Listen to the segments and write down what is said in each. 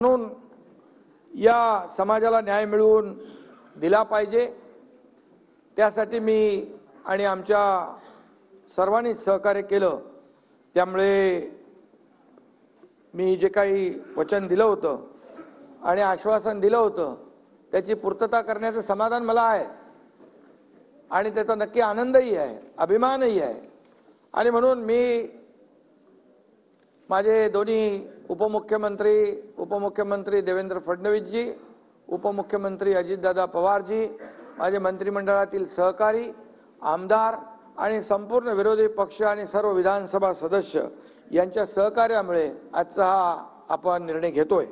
म्हणून या समाजाला न्याय मिळवून दिला पाहिजे। त्यासाठी मी आणि आमच्या सर्वांनी सहकार्य केलं। त्यामुळे मी जे काही वचन दिलं होतं आणि आश्वासन दिलं होतं त्याची पूर्तता करण्याचं समाधान मला आहे आणि त्याचा नक्की आनंदही आहे, अभिमानही आहे। आणि म्हणून मी माझे दोन्ही उपमुख्यमंत्री देवेंद्र फडणवीस जी, उपमुख्यमंत्री अजितदादा पवार जी, माझे मंत्रिमंडळातील सहकारी, आमदार आणि संपूर्ण विरोधी पक्ष आणि सर्व विधानसभा सदस्य यांच्या सहकार्यामुळे आजचा हा आपण निर्णय घेतोय।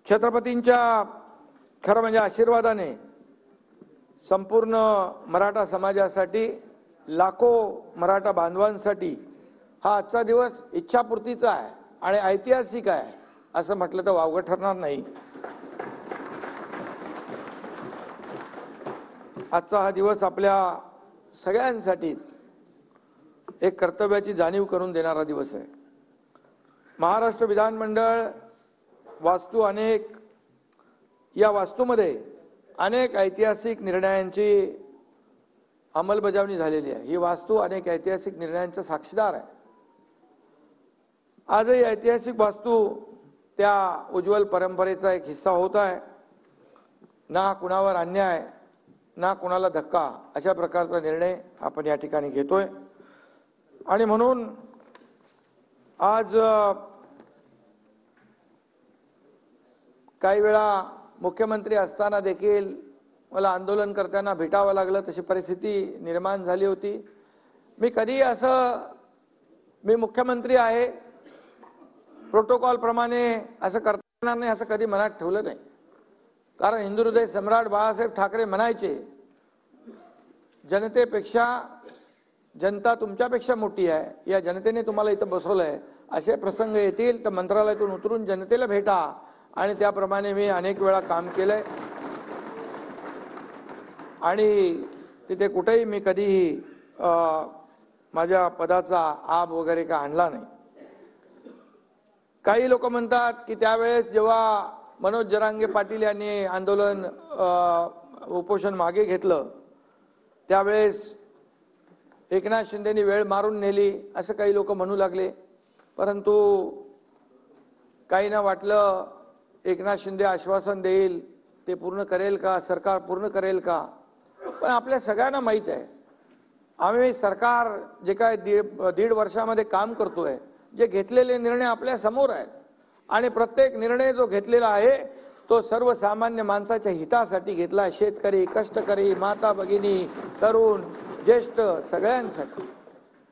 छत्रपतींच्या खरं म्हणजे आशीर्वादाने संपूर्ण मराठा समाजासाठी, लाखो मराठा बांधवांसाठी हा आजचा दिवस इच्छापूर्तीचा आहे आणि ऐतिहासिक आहे असं म्हटलं तर वावगं ठरणार नाही। आजचा हा दिवस आपल्या सगळ्यांसाठीच एक कर्तव्याची जाणीव करून देणारा दिवस आहे। महाराष्ट्र विधानमंडळ वास्तू अनेक, या वास्तूमध्ये अनेक ऐतिहासिक निर्णयांची अंमलबजावणी झालेली आहे। ही वास्तू अनेक ऐतिहासिक निर्णयांचा साक्षीदार आहे। आजही ऐतिहासिक वास्तू त्या उज्ज्वल परंपरेचा एक हिस्सा होत आहे। ना कुणावर अन्याय, ना कुणाला धक्का अशा प्रकारचा निर्णय आपण या ठिकाणी घेतोय। आणि म्हणून आज काही वेळा मुख्यमंत्री असताना देखील मला आंदोलनकर्त्यांना भेटावं लागलं, तशी परिस्थिती निर्माण झाली होती। मी कधी असं, मी मुख्यमंत्री आहे प्रोटोकॉल प्रमाणे असं करता येणार नाही असं कधी मनात ठेवलं नाही। कारण हिंदू हृदय सम्राट बाळासाहेब ठाकरे म्हणायचे, जनतेपेक्षा जनता तुमच्यापेक्षा मोठी आहे, या जनतेने तुम्हाला इथं बसवलंय, असे प्रसंग येतील तर मंत्रालयातून उतरून जनतेला भेटा। आणि त्याप्रमाणे मी अनेक वेळा काम केलंय आणि तिथे कुठेही मी कधीही माझ्या पदाचा आब वगैरे का आणला नाही। काही लोक म्हणतात की त्यावेळेस जेव्हा मनोज जरांगे पाटील यांनी आंदोलन उपोषण मागे घेतलं त्यावेळेस एकनाथ शिंदेनी वेळ मारून नेली असं काही लोक म्हणू लागले। परंतु काहींना वाटलं एकनाथ शिंदे आश्वासन देईल, ते पूर्ण करेल का, सरकार पूर्ण करेल का। पण आपल्या सगळ्यांना माहीत आहे आम्ही सरकार जे काय दीड वर्षामध्ये काम करतोय, जे घेतलेले निर्णय आपल्या समोर आहेत आणि प्रत्येक निर्णय जो घेतलेला आहे तो सर्वसामान्य माणसाच्या हितासाठी घेतला। शेतकरी, कष्टकरी, माता भगिनी, तरुण, ज्येष्ठ सगळ्यांसाठी।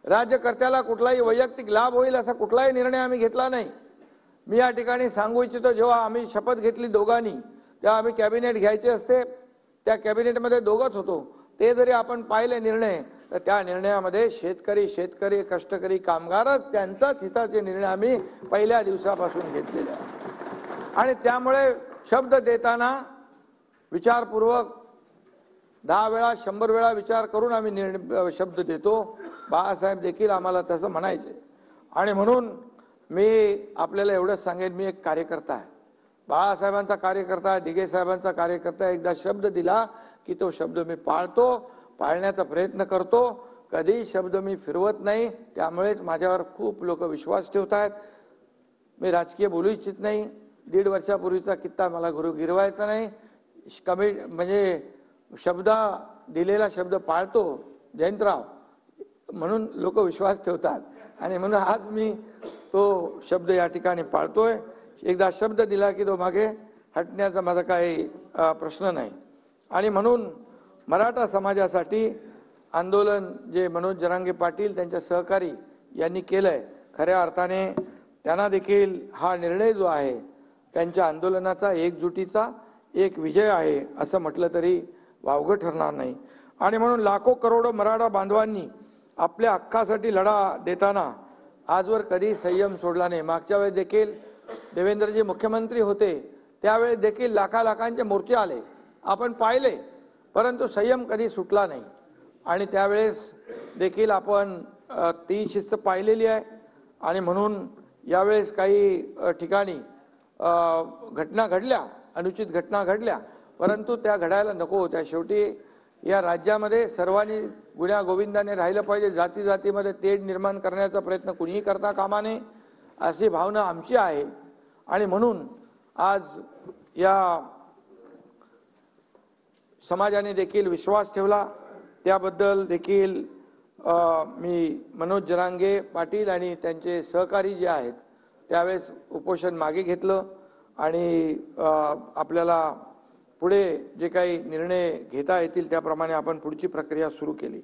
राज्यकर्त्याला कुठलाही वैयक्तिक लाभ होईल असा कुठलाही निर्णय आम्ही घेतला नाही। मी या ठिकाणी सांगू इच्छितो, जेव्हा आम्ही शपथ घेतली दोघांनी तेव्हा आम्ही कॅबिनेट घ्यायचे असते, त्या कॅबिनेटमध्ये दोघंच होतो। ते जरी आपण पाहिले निर्णय तर त्या निर्णयामध्ये शेतकरी कष्टकरी कामगारच त्यांचाच हिताचे निर्णय आम्ही पहिल्या दिवसापासून घेतलेले आहेत। आणि त्यामुळे शब्द देताना विचारपूर्वक 10 वेळा 100 वेळा विचार करून आम्ही शब्द देतो। बाळासाहेब देखील आम्हाला तसं म्हणायचे। आणि म्हणून मी आपल्याला एवढंच सांगेन, मी एक कार्यकर्ता आहे, बाळासाहेबांचा कार्यकर्ता आहे, दिघे साहेबांचा कार्यकर्ता आहे। एकदा शब्द दिला की तो शब्द मी पाळतो, पाळण्याचा प्रयत्न करतो, कधी शब्द मी फिरवत नाही। त्यामुळेच माझ्यावर खूप लोक विश्वास ठेवत आहेत। मी राजकीय बोलू इच्छित नाही, 1.5 वर्षापूर्वीचा किस्सा मला गिरवायचा नाही। म्हणजे दिलेला शब्द पाळतो जयंतराव, म्हणून लोक विश्वास ठेवतात आणि म्हणून आज मी तो शब्द या ठिकाणी पाळतोय। एकदा शब्द दिला की तो मागे हटण्याचा माझा काही प्रश्न नाही। आणि म्हणून मराठा समाजासाठी आंदोलन जे मनोज जरांगे पाटील त्यांच्या सहकारी यांनी केलंय, खऱ्या अर्थाने त्यांना देखील हा निर्णय जो आहे त्यांच्या आंदोलनाचा एकजुटीचा एक विजय आहे असं म्हटलं तरी वावगं ठरणार नाही। आणि म्हणून लाखो करोडो मराठा बांधवांनी आपल्या हक्कासाठी लढा देताना आजवर कधी संयम सोडला नाही। मागच्या वेळेस देखील देवेंद्रजी मुख्यमंत्री होते त्यावेळेस देखील लाखांचे मोर्चे आले, आपण पाहिले, परंतु संयम कधी सुटला नाही। आणि त्यावेळेस देखील आपण ती शिस्त पाहिलेली आहे। आणि म्हणून यावेळेस काही ठिकाणी घटना घडल्या, अनुचित घटना घडल्या, परंतु त्या घडायला नको होत्या. शेवटी या राज्यामध्ये सर्वांनी गुण्या गोविंदाने राहिलं पाहिजे. जाती जातीमध्ये तेढ निर्माण करण्याचा प्रयत्न कुणीही करता कामा नये अशी भावना आमची आहे. आणि म्हणून आज या समाजाने देखील विश्वास ठेवला. त्याबद्दल देखील मी मनोज जरांगे पाटील आणि त्यांचे सहकारी जे आहेत त्यावेळेस उपोषण मागे घेतलं आणि आपल्याला पुढे जे काही निर्णय घेता येतील त्याप्रमाणे आपण पुढची प्रक्रिया सुरू केली.